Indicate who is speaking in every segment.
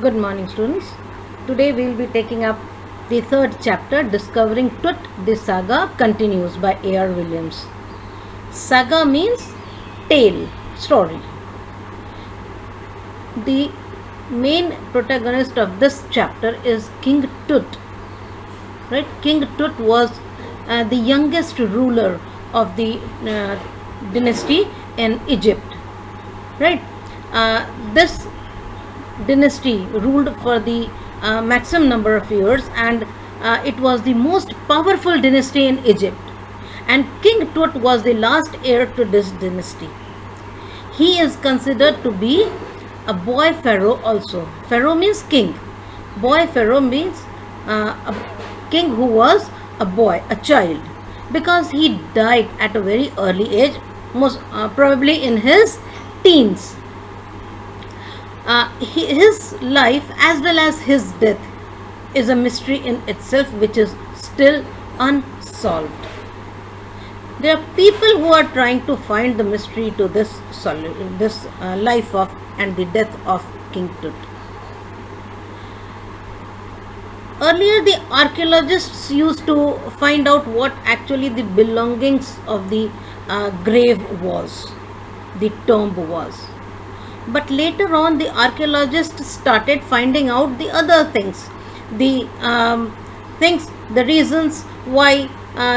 Speaker 1: Good morning, students. Today we will be taking up the third chapter, Discovering Tut. The saga continues by A.R. Williams. Saga means tale, story. The main protagonist of this chapter is King Tut. Right? King Tut was the youngest ruler of the dynasty in Egypt. Right? This dynasty ruled for the maximum number of years, and it was the most powerful dynasty in Egypt, and King Tut was the last heir to this dynasty. He is considered to be a boy pharaoh also. Pharaoh means king. Boy pharaoh means a king who was a boy, a child, because he died at a very early age, most probably in his teens. His life as well as his death is a mystery in itself, which is still unsolved. There are people who are trying to find the mystery to this life of and the death of King Tut. Earlier, the archaeologists used to find out what actually the belongings of the grave was, the tomb was. But later on, the archaeologists started finding out the other things, the the reasons why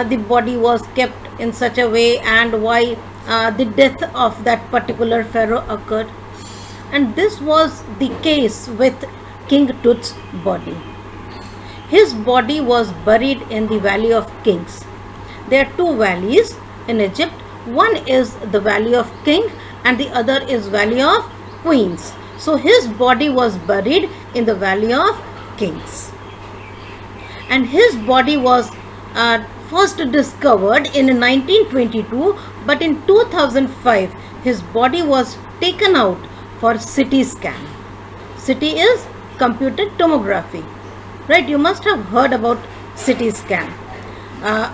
Speaker 1: the body was kept in such a way, and why the death of that particular pharaoh occurred. And this was the case with King Tut's body. His body was buried in the Valley of Kings. There are two valleys in Egypt. One is the Valley of King and the other is Valley of Queens. So his body was buried in the Valley of Kings. And his body was first discovered in 1922, but in 2005 his body was taken out for CT scan. CT is computed tomography. Right, you must have heard about CT scan.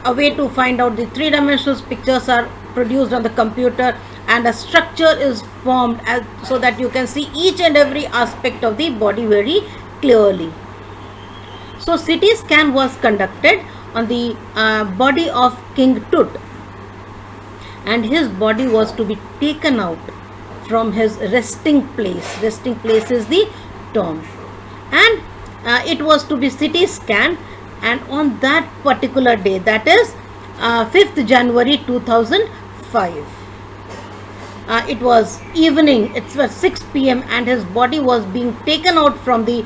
Speaker 1: A way to find out the three-dimensional pictures are produced on the computer, and a structure is formed so that you can see each and every aspect of the body very clearly. So CT scan was conducted on the body of King Tut, and his body was to be taken out from his resting place. Resting place is the tomb, and it was to be CT scanned, and on that particular day, that is 5th January 2005, it was evening, it was 6 p.m. and his body was being taken out from the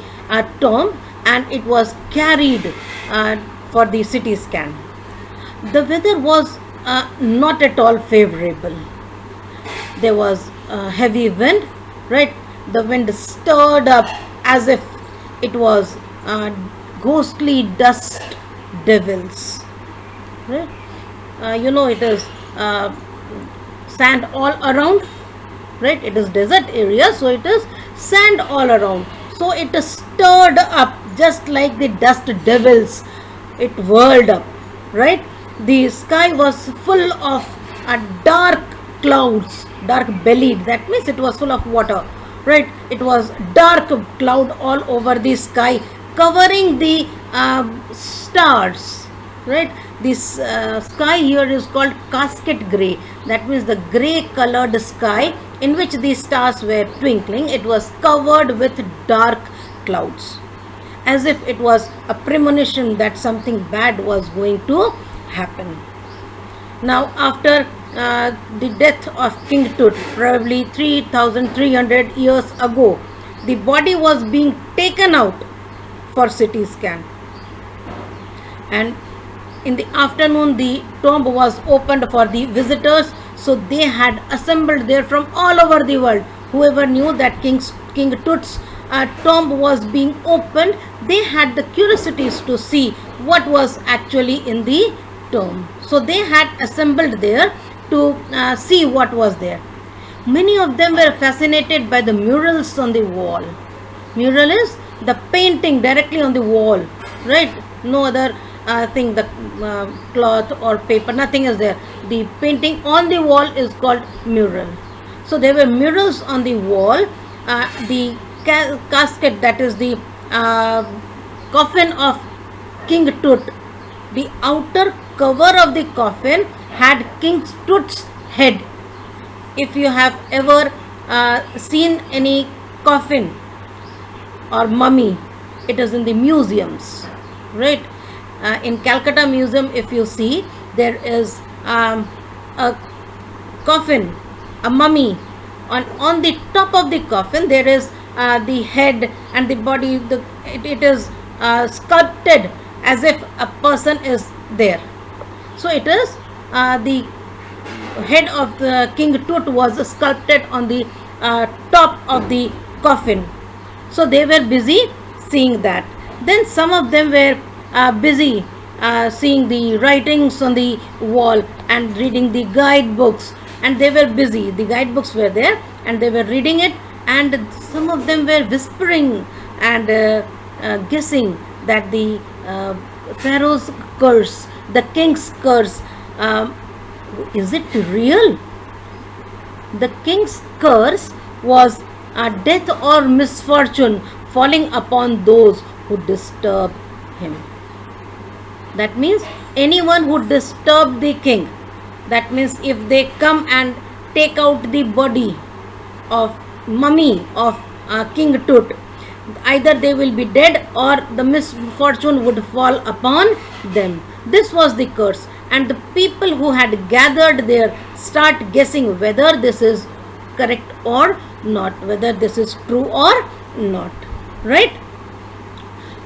Speaker 1: tomb, and it was carried for the CT scan. The weather was not at all favorable. There was heavy wind, right? The wind stirred up as if it was ghostly dust devils, right? It is sand all around, right? It is desert area, so it is sand all around. So it is stirred up just like the dust devils. It whirled up, right? The sky was full of dark clouds, dark bellied. That means it was full of water, right? It was dark cloud all over the sky, covering the stars, right? This sky here is called casket gray. That means the gray colored sky in which the stars were twinkling. It was covered with dark clouds, as if it was a premonition that something bad was going to happen. Now, after the death of King Tut, probably 3,300 years ago, the body was being taken out for CT scan, and in the afternoon the tomb was opened for the visitors. So they had assembled there from all over the world. Whoever knew that King Tut's tomb was being opened, they had the curiosities to see what was actually in the tomb. So they had assembled there to see what was there. Many of them were fascinated by the murals on the wall. Mural is the painting directly on the wall, right? No other thing, the cloth or paper, nothing is there. The painting on the wall is called mural. So there were murals on the wall. The casket, that is the uh, coffin of King Tut, the outer cover of the coffin had King Tut's head. If you have ever seen any coffin or mummy, it is in the museums, right? In Calcutta Museum, if you see, there is a coffin, a mummy. On the top of the coffin, there is the head and the body. It is sculpted as if a person is there. So it is the head of the King Tut was sculpted on the top of the coffin. So they were busy seeing that. Then some of them were busy seeing the writings on the wall and reading the guidebooks, and they were busy. The guidebooks were there and they were reading it, and some of them were whispering and guessing that the Pharaoh's curse, the king's curse, is it real? The king's curse was death or misfortune falling upon those who disturb him. That means anyone who disturb the king. That means if they come and take out the body of mummy of King Tut, either they will be dead or the misfortune would fall upon them. This was the curse, and the people who had gathered there start guessing whether this is correct or not, whether this is true or not, right?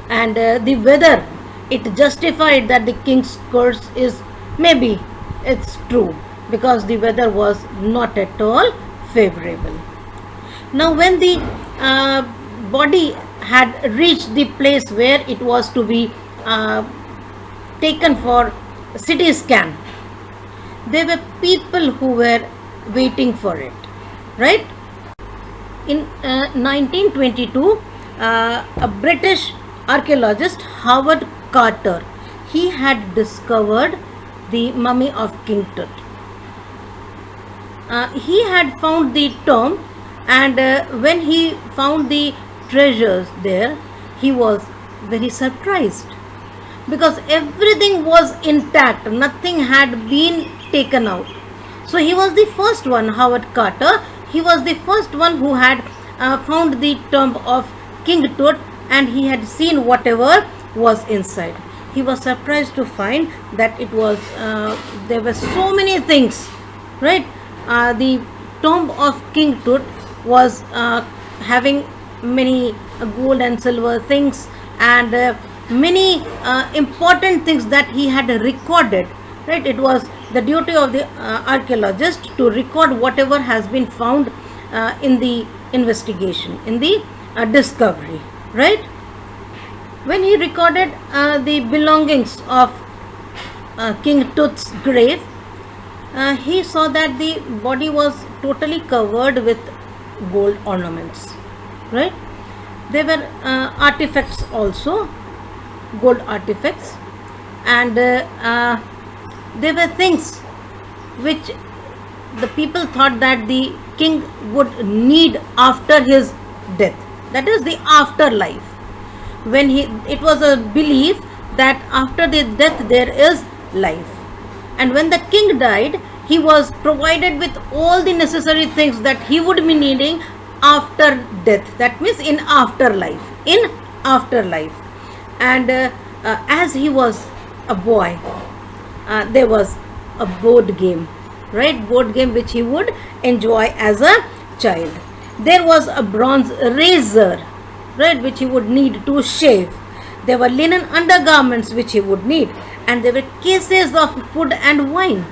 Speaker 1: And the weather, it justified that the king's curse is, maybe it's true, because the weather was not at all favorable. Now when the body had reached the place where it was to be taken for CT scan, there were people who were waiting for it, right? In 1922, a British archaeologist, Howard Carter, he had discovered the mummy of King Tut. He had found the tomb, and when he found the treasures there, he was very surprised, because everything was intact, nothing had been taken out. So he was the first one, Howard Carter, he was the first one who had found the tomb of King Tut, and he had seen whatever was inside. He was surprised to find that it was there were so many things, right? The tomb of King Tut was having many gold and silver things, and many important things that he had recorded, right? It was the duty of the archaeologist to record whatever has been found in the investigation, in the discovery, right? When he recorded the belongings of King Tut's grave, he saw that the body was totally covered with gold ornaments, right? There were artifacts also, gold artifacts, and there were things which the people thought that the king would need after his death, that is the afterlife. When it was a belief that after the death there is life, and when the king died, he was provided with all the necessary things that he would be needing after death, that means in afterlife, and as he was a boy, there was a board game, right? Board game which he would enjoy as a child. There was a bronze razor, right, which he would need to shave. There were linen undergarments which he would need, and there were cases of food and wine.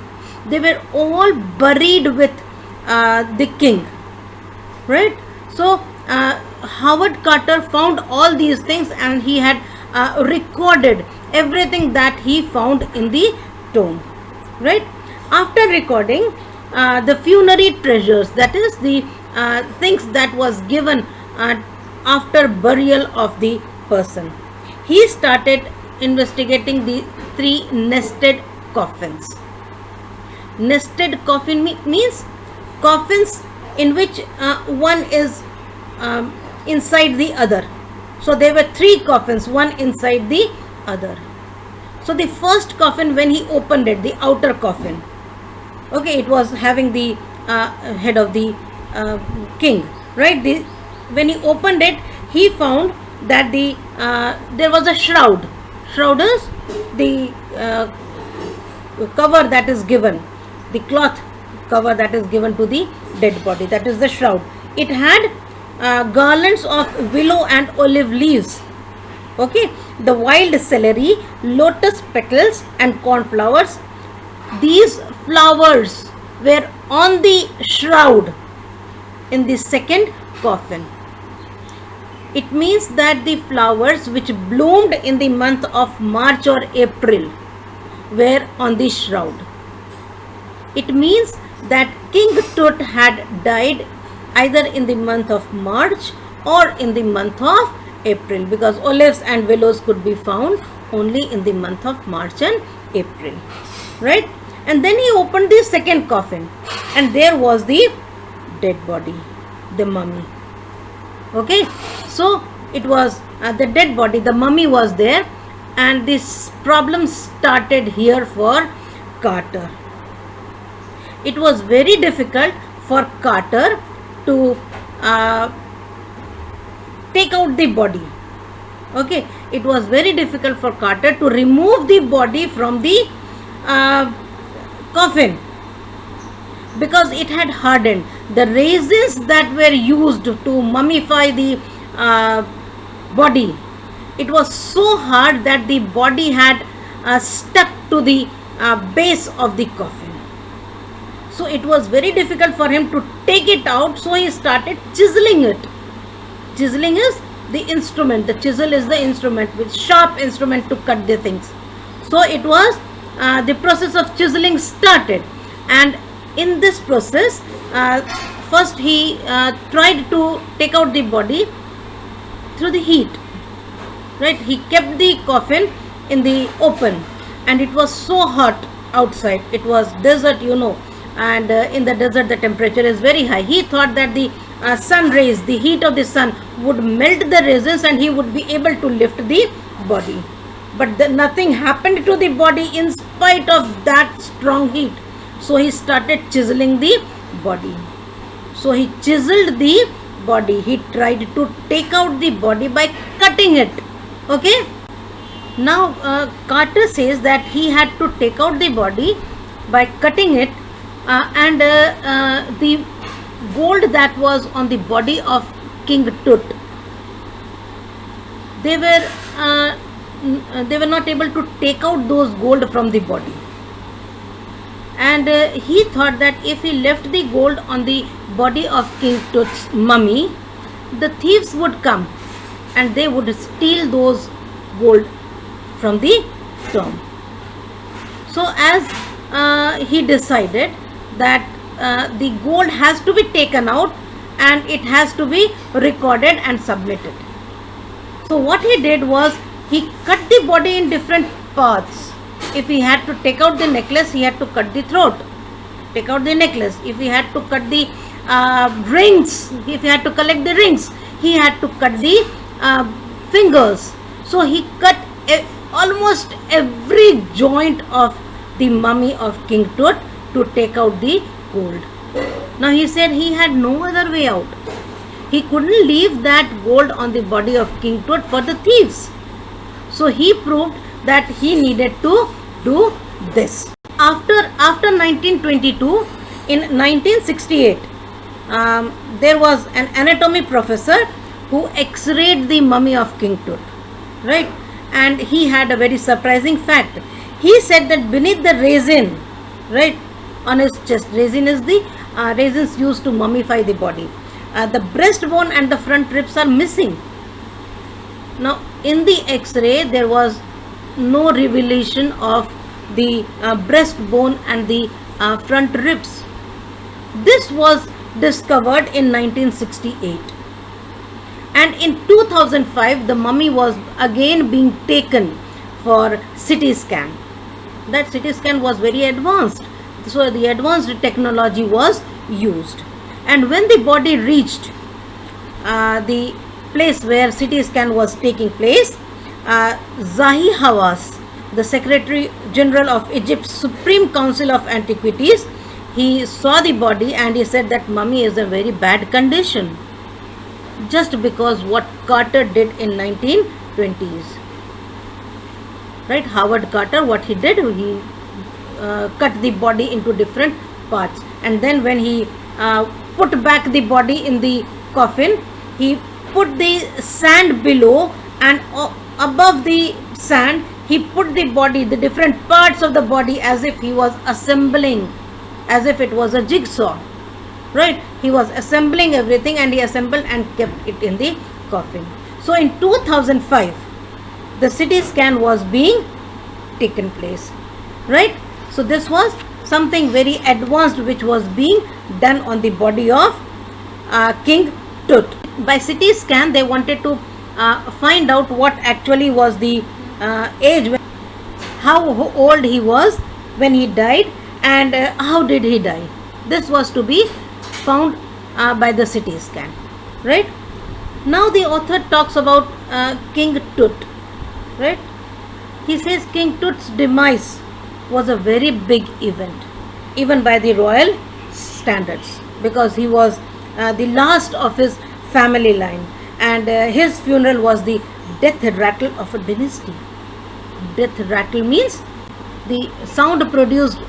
Speaker 1: They were all buried with the king, right? So Howard Carter found all these things, and he had recorded everything that he found in the tomb, right? After recording the funerary treasures, that is the things that was given after burial of the person, he started investigating the 3 nested coffins. Nested coffin means coffins in which one is inside the other. So there were three coffins, one inside the other. So the first coffin, when he opened it, the outer coffin, okay, it was having the head of the king, right? When he opened it, he found that there was a shroud. Shroud is the cover that is given, the cloth cover that is given to the dead body. That is the shroud. It had garlands of willow and olive leaves. Okay, the wild celery, lotus petals, and cornflowers. These flowers were on the shroud in the second coffin. It means that the flowers which bloomed in the month of March or April were on the shroud. It means that King Tut had died either in the month of March or in the month of April, because olives and willows could be found only in the month of March and April, right? And then he opened the second coffin, and there was the dead body, the mummy. Okay, so it was the dead body, the mummy was there, and this problem started here for Carter. It was very difficult for Carter to take out the body. Okay, it was very difficult for Carter to remove the body from the coffin, because it had hardened. The resins that were used to mummify the body, it was so hard that the body had stuck to the base of the coffin. So it was very difficult for him to take it out, so he started chiseling it. Chiseling is the instrument, the chisel is the instrument, with sharp instrument to cut the things. So it was the process of chiseling started, and in this process first he tried to take out the body through the heat, right? He kept the coffin in the open, and it was so hot outside. It was desert, and in the desert the temperature is very high. He thought that the sun rays, the heat of the sun would melt the resins and he would be able to lift the body. But nothing happened to the body in spite of that strong heat. So he started chiseling the body. So he chiseled the body. He tried to take out the body by cutting it. Okay. Now Carter says that he had to take out the body by cutting it, and the gold that was on the body of King Tut, they were not able to take out those gold from the body. And he thought that if he left the gold on the body of King Tut's mummy, the thieves would come and they would steal those gold from the tomb. So as he decided that the gold has to be taken out and it has to be recorded and submitted. So what he did was, he cut the body in different parts. If he had to take out the necklace, he had to cut the throat, take out the necklace. If he had to cut the rings, if he had to collect the rings, he had to cut the fingers. So he cut almost every joint of the mummy of King Tut to take out the gold. Now he said he had no other way out. He couldn't leave that gold on the body of King Tut for the thieves. So he proved that he needed to do this. After 1922, in 1968, there was an anatomy professor who x-rayed the mummy of King Tut, right? And he had a very surprising fact. He said that beneath the resin, right, on his chest, resin is the resins used to mummify the body, the breastbone and the front ribs are missing. Now in the x-ray there was no revelation of the breastbone and the front ribs. This was discovered in 1968, and in 2005 the mummy was again being taken for CT scan. That CT scan was very advanced, so the advanced technology was used, and when the body reached the place where CT scan was taking place, Zahi Hawass, the Secretary General of Egypt's Supreme Council of Antiquities, he saw the body and he said that mummy is in very bad condition, just because what Carter did in 1920s. Right, Howard Carter, what he did, he cut the body into different parts, and then when he put back the body in the coffin, he put the sand below, and above the sand he put the body, the different parts of the body, as if he was assembling, as if it was a jigsaw. Right, he was assembling everything, and he assembled and kept it in the coffin. So in 2005 the CT scan was being taken place. Right, so this was something very advanced which was being done on the body of King Tut. By CT scan they wanted to find out what actually was the age, how old he was when he died, and how did he die. This was to be found by the CT scan. Right, now the author talks about King Tut. Right, he says King Tut's demise was a very big event, even by the royal standards, because he was the last of his family line, and his funeral was the death rattle of a dynasty. Death rattle means the sound produced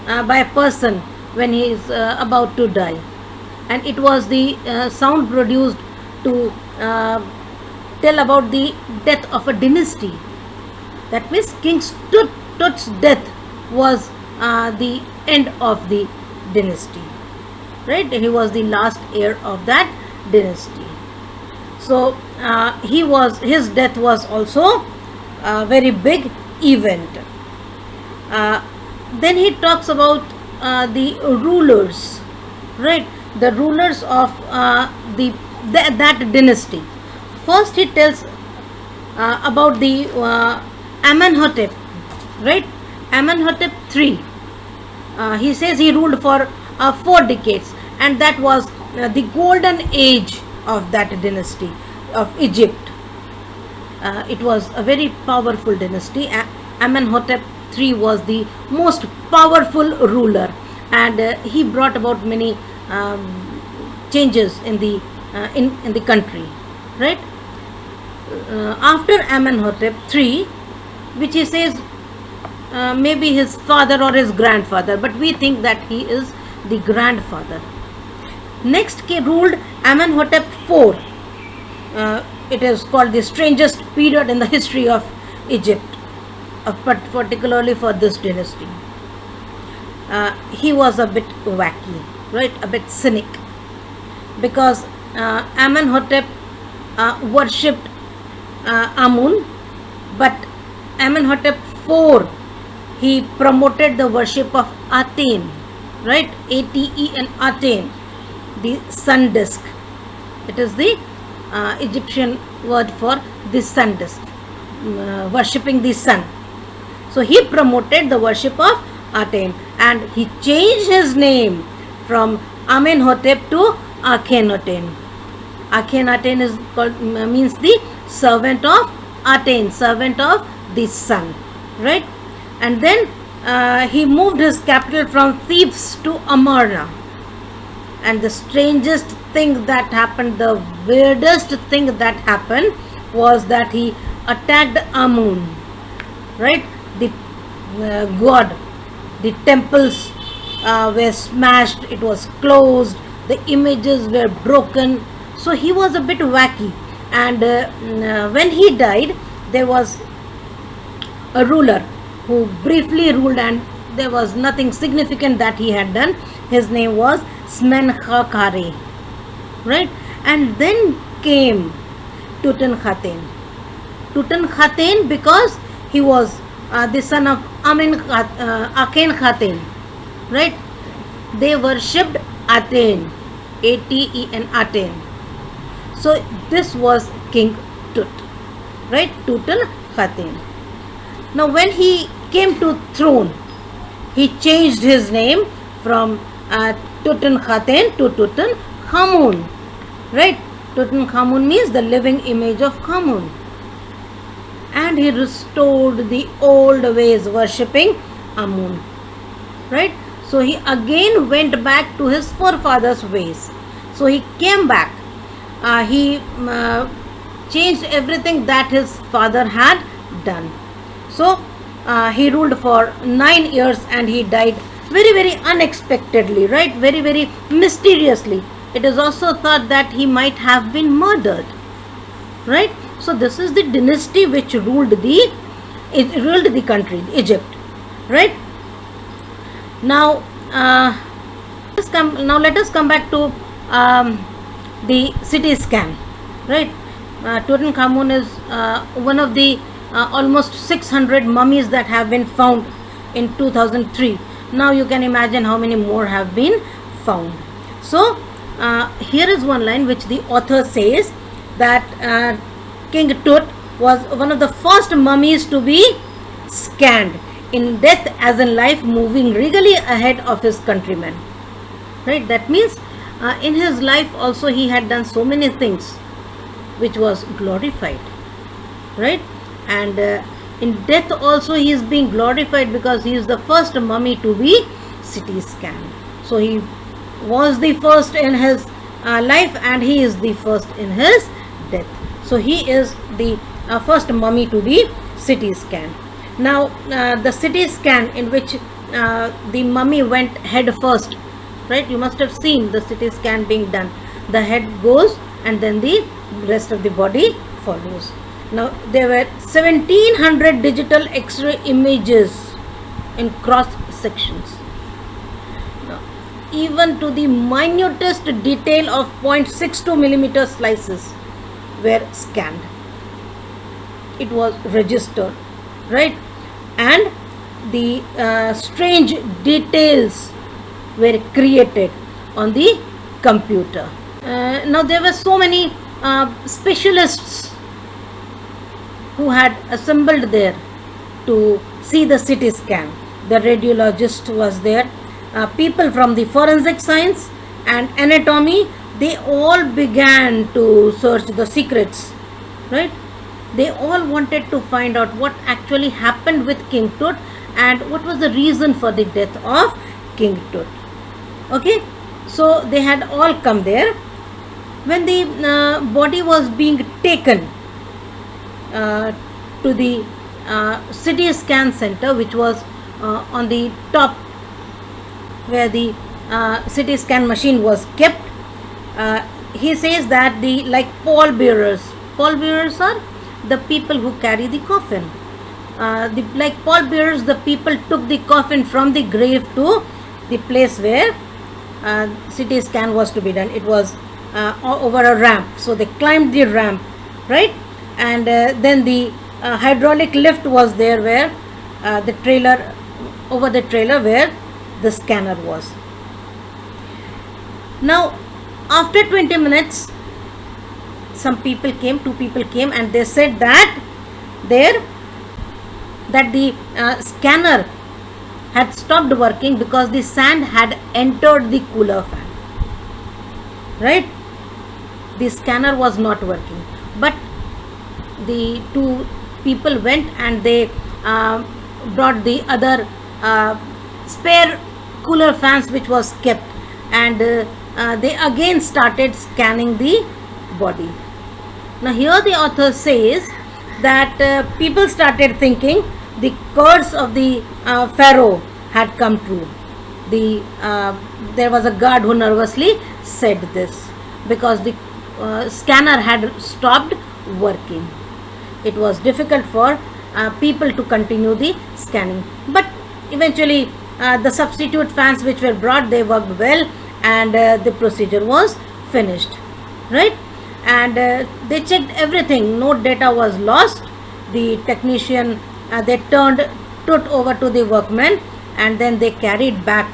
Speaker 1: by a person when he is about to die, and it was the sound produced to tell about the death of a dynasty. That means King Tut's death was the end of the dynasty. Right, he was the last heir of that dynasty. So his death was also a very big event. Then he talks about the rulers. Right, the rulers of that dynasty. First he tells about the Amenhotep. Right, Amenhotep III. He says he ruled for 4 decades, and that was the golden age of that dynasty of Egypt. It was a very powerful dynasty. Amenhotep III was the most powerful ruler, and he brought about many changes in the country. Right, after Amenhotep III, which he says maybe his father or his grandfather, but we think that he is the grandfather. Next ruled Amenhotep IV. It is called the strangest period in the history of Egypt, but particularly for this dynasty. He was a bit wacky, right, a bit cynic, because Amenhotep worshipped Amun, but Amenhotep IV, he promoted the worship of Aten. Right, Aten, Aten, the sun disk. It is the Egyptian word for the sun disk, worshipping the sun. So he promoted the worship of Aten, and he changed his name from Amenhotep to Akhenaten. Akhenaten is called, means the servant of Aten, servant of the sun. Right, and then he moved his capital from Thebes to Amarna. And the strangest thing that happened, the weirdest thing that happened, was that he attacked Amun. Right, the god. The temples were smashed, it was closed, the images were broken. So he was a bit wacky, and when he died, there was a ruler who briefly ruled, and there was nothing significant that he had done. His name was Smenkhkare. Right, and then came Tutankhaten. Tutankhaten because he was the son of Akhenaten. Right, they worshipped Aten, Aten, Aten. So this was King Tut. Right, Tutankhaten. Now when he came to throne, he changed his name from Tutankhaten to Tutankhamun. Right, Tutankhamun means the living image of Khamun. And he restored the old ways, worshipping Amun. Right? So he again went back to his forefathers' ways. So he came back. He changed everything that his father had done. So he ruled for 9 years and he died very, very unexpectedly, right? Very, very mysteriously. It is also thought that he might have been murdered, right? So this is the dynasty which ruled the country, Egypt, right? Now, let us come back to the CT scan, right? Tutankhamun is one of the almost 600 mummies that have been found in 2003. Now you can imagine how many more have been found. So here is one line which the author says that King Tut was one of the first mummies to be scanned, in death as in life, moving regally ahead of his countrymen. Right? That means in his life also he had done so many things which was glorified. Right? And in death also he is being glorified because he is the first mummy to be CT scanned. So he was the first in his life and he is the first in his death. So he is the first mummy to be CT scanned. Now the CT scan in which the mummy went head first, right? You must have seen the CT scan being done. The head goes and then the rest of the body follows. Now there were 1700 digital X-ray images in cross sections. Now, even to the minutest detail of 0.62 millimeter slices were scanned. It was registered, right? And the strange details were created on the computer. Now there were so many specialists who had assembled there to see the CT scan. The radiologist was there, people from the forensic science and anatomy, they all began to search the secrets, right? They all wanted to find out what actually happened with King Tut and what was the reason for the death of King Tut. Okay, so they had all come there. When the body was being taken to the CT scan center, which was on the top where the CT scan machine was kept, he says that the pallbearers are the people who carry the coffin. Like pallbearers, the people took the coffin from the grave to the place where CT scan was to be done. It was over a ramp, so they climbed the ramp, right? And then the hydraulic lift was there where the trailer where the scanner was. Now after 20 minutes, two people came and they said that the scanner had stopped working because the sand had entered the cooler fan, right? The scanner was not working, but the two people went and they brought the other spare cooler fans which was kept, and they again started scanning the body. Now here the author says that people started thinking the curse of the pharaoh had come true. There was a guard who nervously said this because the scanner had stopped working. It was difficult for people to continue the scanning, but eventually the substitute fans which were brought, they worked well, and the procedure was finished, right? And they checked everything, no data was lost. The technician, they turned Tut over to the workmen, and then they carried back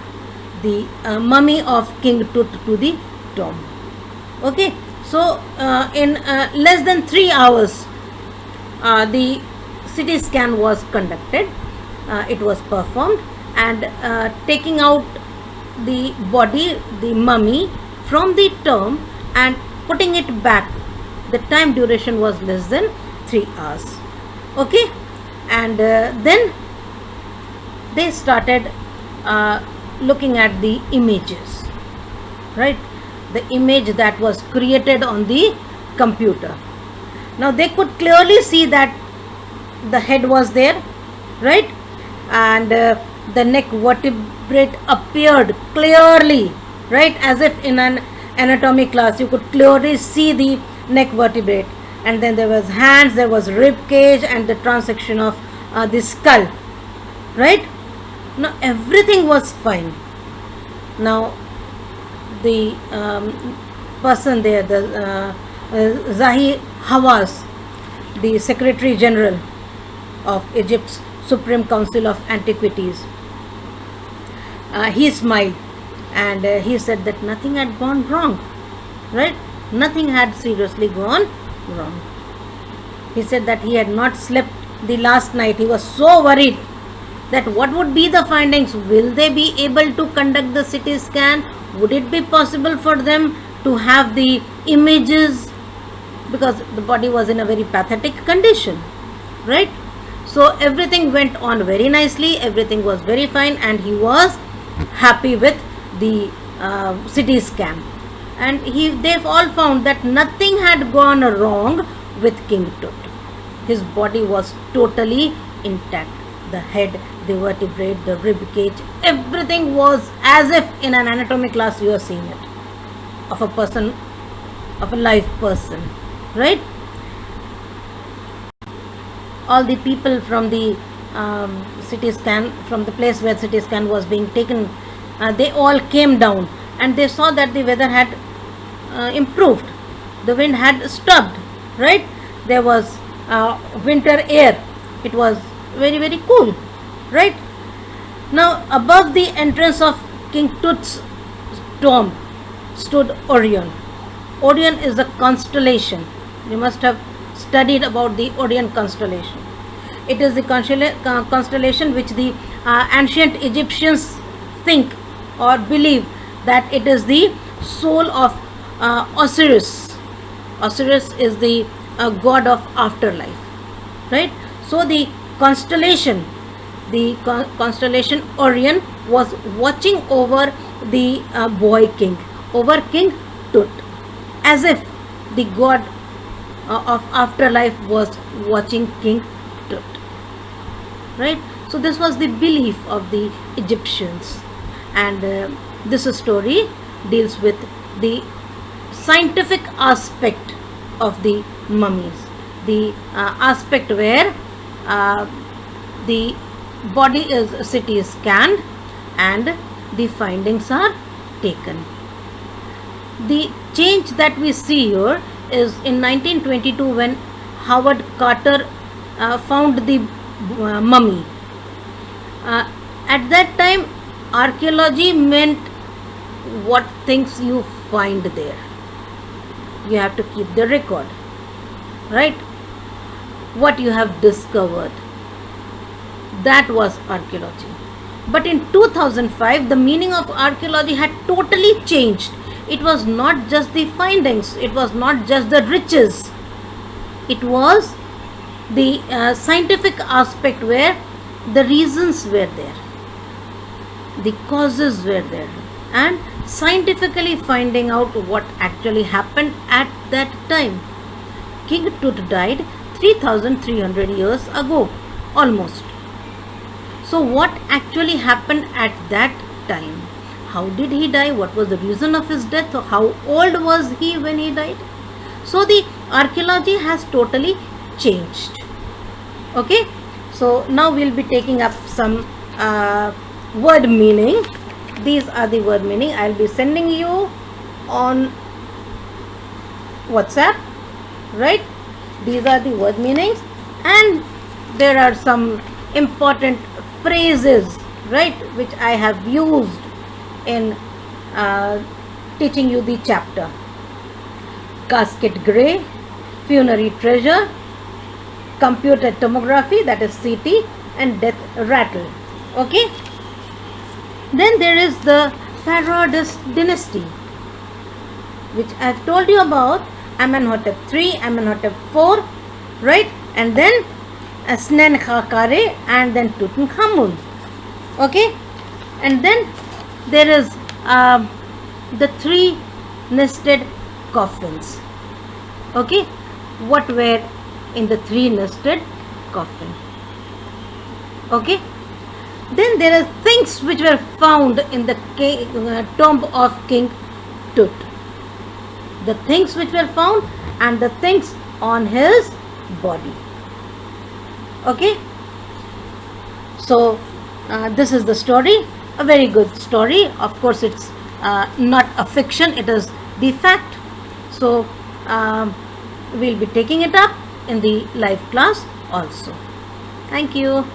Speaker 1: the mummy of King Tut to the tomb. Okay, so in less than 3 hours the CT scan was conducted. It was performed, and taking out the body, the mummy, from the tomb and putting it back, the time duration was less than 3 hours. Okay, and then they started looking at the images, right? The image that was created on the computer. Now they could clearly see that the head was there, right? And the neck vertebrate appeared clearly, right? As if in an anatomy class you could clearly see the neck vertebrate. And then there was hands, there was rib cage, and the transection of the skull, right? Now everything was fine. Now the person there, the Zahi Hawass, the Secretary General of Egypt's Supreme Council of Antiquities, he smiled and he said that nothing had gone wrong, right? Nothing had seriously gone wrong. He said that he had not slept the last night. He was so worried that what would be the findings? Will they be able to conduct the CT scan? Would it be possible for them to have the images? Because the body was in a very pathetic condition, right? So everything went on very nicely, everything was very fine, and he was happy with the CT scan. And they've all found that nothing had gone wrong with King Tut. His body was totally intact. The head, the vertebrate, the rib cage, everything was as if in an anatomy class you are seeing it, of a person, of a live person, right? All the people from the CT scan, from the place where CT scan was being taken, they all came down and they saw that the weather had improved. The wind had stopped, right? There was winter air. It was very, very cool, right? Now above the entrance of King Tut's tomb stood Orion. Orion is a constellation. You must have studied about the Orion constellation. It is the constellation which the ancient Egyptians think or believe that it is the soul of Osiris. Osiris is the god of afterlife, right? So the constellation Orion was watching over the boy king, over King Tut, as if the god of afterlife was watching King Tut, right? So this was the belief of the Egyptians, and this story deals with the scientific aspect of the mummies, the aspect where the body is CT scanned and the findings are taken. The change that we see here is in 1922 when Howard Carter found the mummy. At that time, archaeology meant what things you find there. You have to keep the record, right? What you have discovered. That was archaeology. But in 2005, the meaning of archaeology had totally changed. It was not just the findings, it was not just the riches, it was the scientific aspect where the reasons were there, the causes were there, and scientifically finding out what actually happened at that time. King Tut died 3,300 years ago, almost. So what actually happened at that time? How did he die? What was the reason of his death? How old was he when he died? So the archaeology has totally changed. Okay, so now we'll be taking up some word meaning. These are the word meaning. I'll be sending you on WhatsApp, right? These are the word meanings, and there are some important phrases, right, which I have used in teaching you the chapter. Casket grey, funerary treasure, computed tomography, that is CT, and death rattle. Okay. Then there is the Pharaoh dynasty. which I've told you about, Amenhotep III, Amenhotep IV, right? And then Snenkhakare, and then Tutankhamun. Okay, and then there is the three nested coffins. Okay, what were in the three nested coffin? Okay, then there are things which were found in the tomb of King Tut. The things which were found and the things on his body. Okay, so this is the story, a very good story. Of course, it's not a fiction, it is the fact. So we'll be taking it up in the live class also. Thank you.